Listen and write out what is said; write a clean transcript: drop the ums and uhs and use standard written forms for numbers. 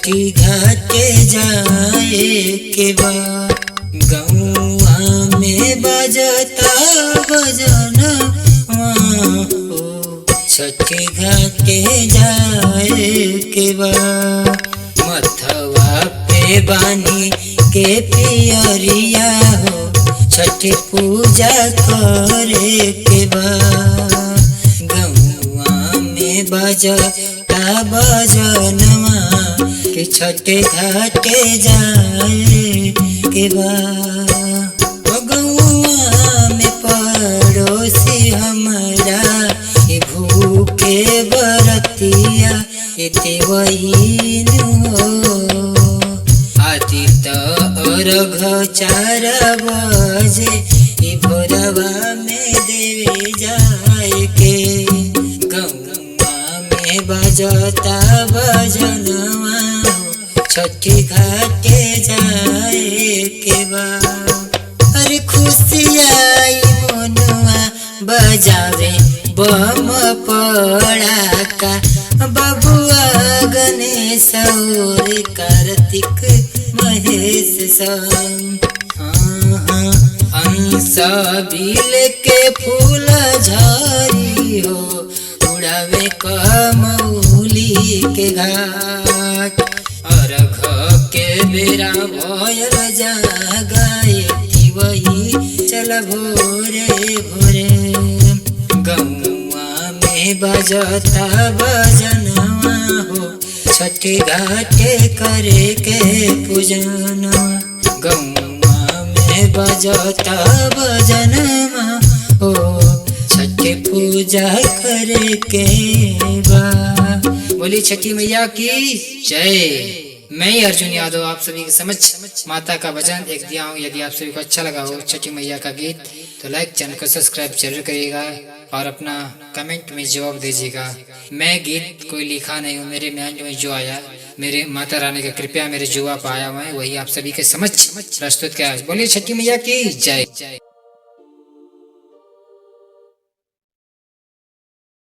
छठी घाटे जाए के बा। गौआ में बजता बजन छठी घाटे जाए के बा। मथवा पे बानी के पियरिया हो छठी पूजा करे के बा। गौआ में बजता बजनवा के छठे घाटे जाए के बा। गौआ में पड़ोसी हमारा भूखे बरतिया एते वही हो। आदित्य अर्घ 4 बजे भोरवा में देवे जाए के। गौआ में बजता बजनवा छठी घाटे जाए के बा। अरे खुशियाई मनुआ बजावे बम पड़ाका बबुआ गणेश और कार्तिक महेश संग। हंस बिल के फूल झारी हो उड़ावे कमौली के घाट। अर्घ के बेरा भयल जागाए वही चल भोरे भोरे। गौआ में बजता बजनवा हो छठी घाटे करे के पूजनवा। गौआ में बजता बजनवा हो छठी पूजा करे के बा। बोली छठी मैया की जय। मैं अर्जुन यादव आप सभी के समक्ष माता का भजन एक दिया हूँ। यदि आप सभी को अच्छा लगा हो छठी मैया का गीत तो लाइक, चैनल को सब्सक्राइब जरूर करिएगा और अपना कमेंट में जवाब दीजिएगा। मैं गीत कोई लिखा नहीं हूँ, मेरे माइंड में जो आया, मेरे माता रानी का कृपया मेरे जुआ पाया हुआ है वही आप सभी के समक्ष प्रस्तुत किया। बोलिए छठी मैया की जय।